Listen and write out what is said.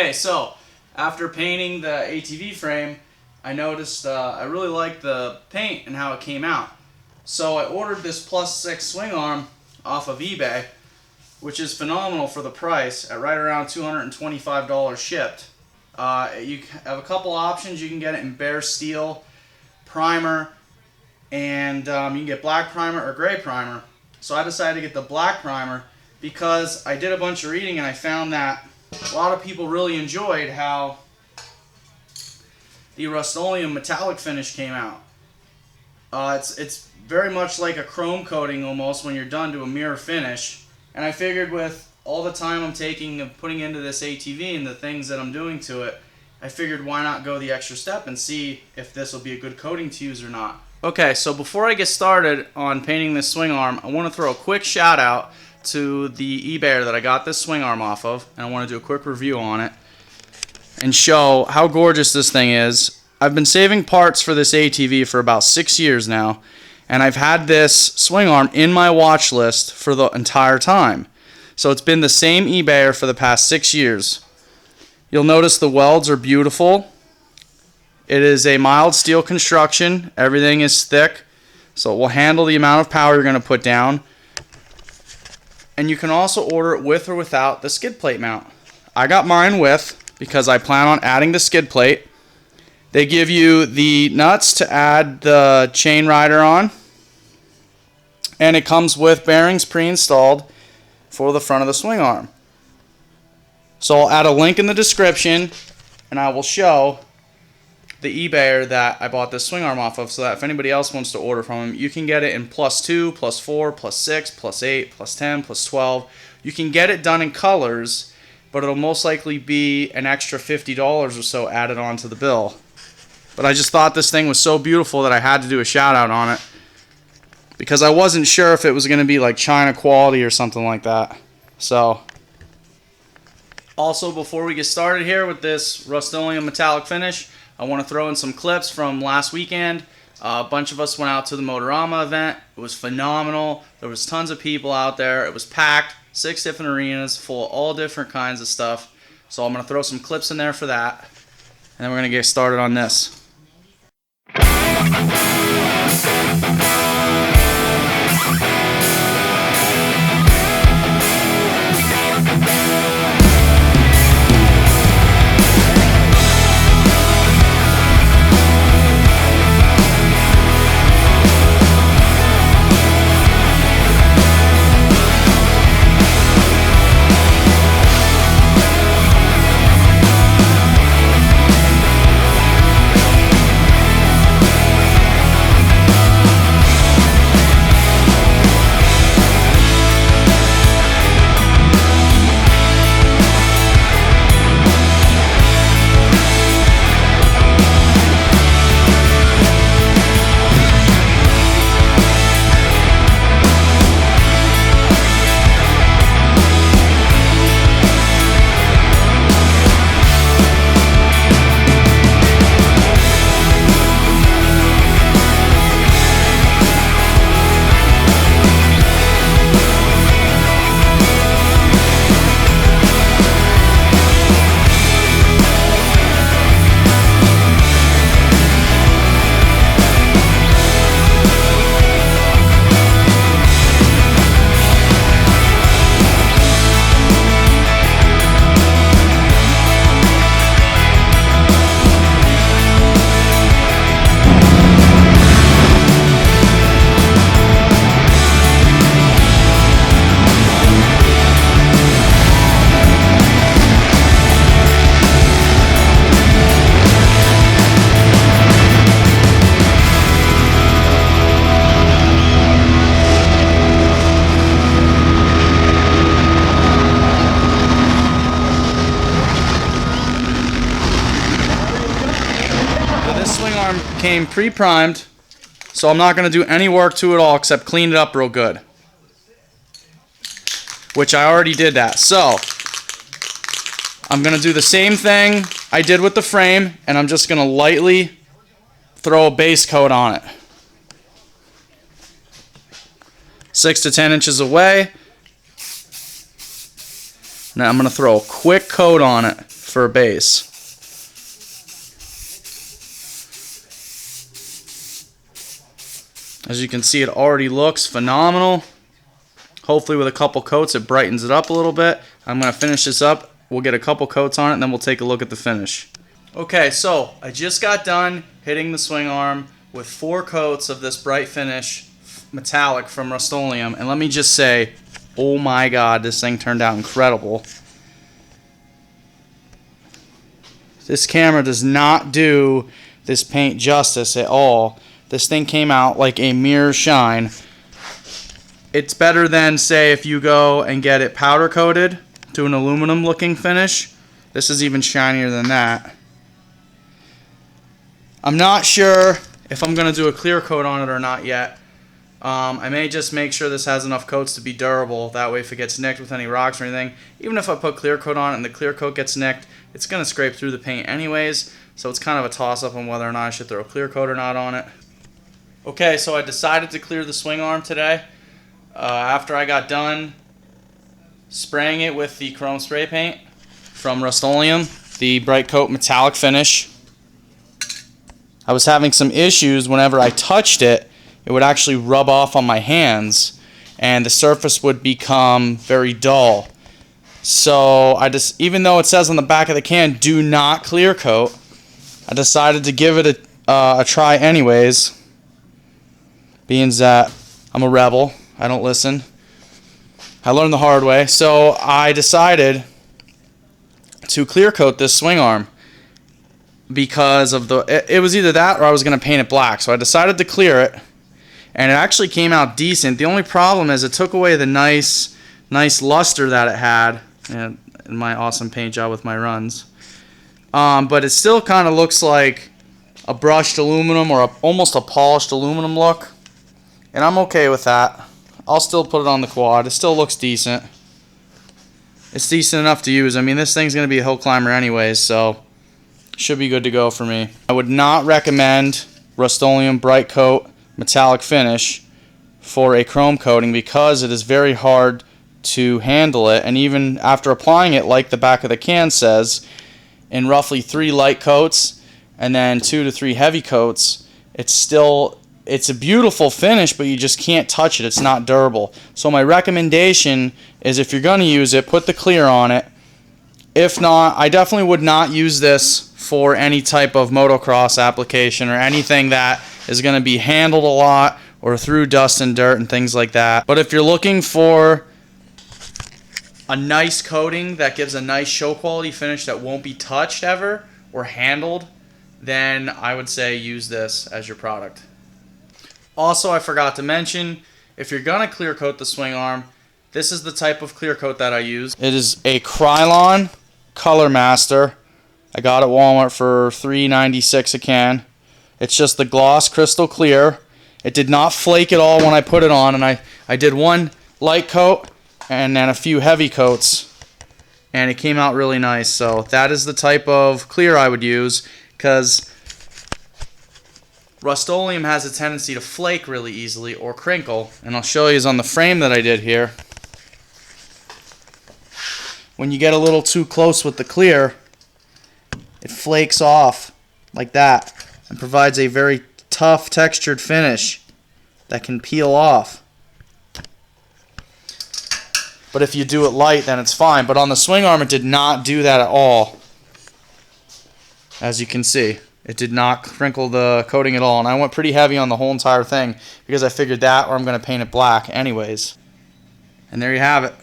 Okay, so after painting the ATV frame, I noticed I really liked the paint and how it came out. So I ordered this +6 swing arm off of eBay, which is phenomenal for the price at right around $225 shipped. You have a couple options. You can get it in bare steel, primer, and you can get black primer or gray primer. So I decided to get the black primer because I did a bunch of reading and I found that a lot of people really enjoyed how the Rustoleum metallic finish came out. It's very much like a chrome coating almost when you're done to a mirror finish. And I figured with all the time I'm taking and putting into this ATV and the things that I'm doing to it, I figured why not go the extra step and see if this will be a good coating to use or not. Okay, so before I get started on painting this swing arm, I want to throw a quick shout out to the eBayer that I got this swing arm off of, and I want to do a quick review on it and show how gorgeous this thing is. I've been saving parts for this ATV for about 6 years now, and I've had this swing arm in my watch list for the entire time. So it's been the same eBayer for the past 6 years. You'll notice the welds are beautiful. It is a mild steel construction. Everything is thick, so it will handle the amount of power you're going to put down. And you can also order it with or without the skid plate mount. I got mine with because I plan on adding the skid plate. They give you the nuts to add the chain rider on, and it comes with bearings pre-installed for the front of the swing arm. So I'll add a link in the description, and I will show the eBayer that I bought this swing arm off of, so that if anybody else wants to order from him, you can get it in +2, +4, +6, +8, +10, +12. You can get it done in colors, but it'll most likely be an extra $50 or so added onto the bill. But I just thought this thing was so beautiful that I had to do a shout out on it, because I wasn't sure if it was going to be like China quality or something like that. So, also before we get started here with this Rustoleum metallic finish, I want to throw in some clips from last weekend. A bunch of us went out to the Motorama event. It was phenomenal. There was tons of people out there. It was packed, 6 different arenas full of all different kinds of stuff. So I'm going to throw some clips in there for that, and then we're going to get started on this. Came pre-primed, so I'm not going to do any work to it all except clean it up real good, which I already did that. So I'm going to do the same thing I did with the frame, and I'm just going to lightly throw a base coat on it. 6 to 10 inches away. Now I'm going to throw a quick coat on it for a base. As you can see, it already looks phenomenal. Hopefully with a couple coats it brightens it up a little bit. I'm going to finish this up. We'll get a couple coats on it and then we'll take a look at the finish. Okay, so I just got done hitting the swing arm with 4 coats of this bright finish metallic from Rustoleum, and let me just say, oh my god, this thing turned out incredible. This camera does not do this paint justice at all. This thing came out like a mirror shine. It's better than, say, if you go and get it powder coated to an aluminum looking finish. This is even shinier than that. I'm not sure if I'm going to do a clear coat on it or not yet. I may just make sure this has enough coats to be durable. That way if it gets nicked with any rocks or anything, even if I put clear coat on it and the clear coat gets nicked, it's going to scrape through the paint anyways. So it's kind of a toss-up on whether or not I should throw a clear coat or not on it. Okay, so I decided to clear the swing arm today. After I got done spraying it with the chrome spray paint from Rustoleum, the bright coat metallic finish, I was having some issues whenever I touched it. It would actually rub off on my hands and the surface would become very dull. So even though it says on the back of the can, do not clear coat, I decided to give it a try anyways, being that I'm a rebel. I don't listen. I learned the hard way. So I decided to clear coat this swing arm because of it was either that or I was going to paint it black. So I decided to clear it, and it actually came out decent. The only problem is it took away the nice luster that it had in my awesome paint job with my runs. But it still kind of looks like a brushed aluminum or almost a polished aluminum look, and I'm okay with that. I'll still put it on the quad. It still looks decent. It's decent enough to use. I mean, this thing's going to be a hill climber anyways, so should be good to go for me. I would not recommend Rustoleum bright coat metallic finish for a chrome coating because it is very hard to handle it, and even after applying it, like the back of the can says, in roughly 3 light coats and then 2 to 3 heavy coats, it's a beautiful finish, but you just can't touch it. It's not durable. So my recommendation is if you're going to use it, put the clear on it. If not, I definitely would not use this for any type of motocross application or anything that is going to be handled a lot or through dust and dirt and things like that. But if you're looking for a nice coating that gives a nice show quality finish that won't be touched ever or handled, then I would say use this as your product. Also, I forgot to mention, if you're going to clear coat the swing arm, this is the type of clear coat that I use. It is a Krylon Color Master. I got it at Walmart for $3.96 a can. It's just the gloss crystal clear. It did not flake at all when I put it on, and I did 1 light coat and then a few heavy coats, and it came out really nice. So that is the type of clear I would use, because Rustoleum has a tendency to flake really easily or crinkle, and I'll show you on the frame that I did here. When you get a little too close with the clear, it flakes off like that and provides a very tough textured finish that can peel off. But if you do it light, then it's fine. But on the swing arm, it did not do that at all. As you can see, it did not crinkle the coating at all. And I went pretty heavy on the whole entire thing because I figured that or I'm going to paint it black anyways. And there you have it.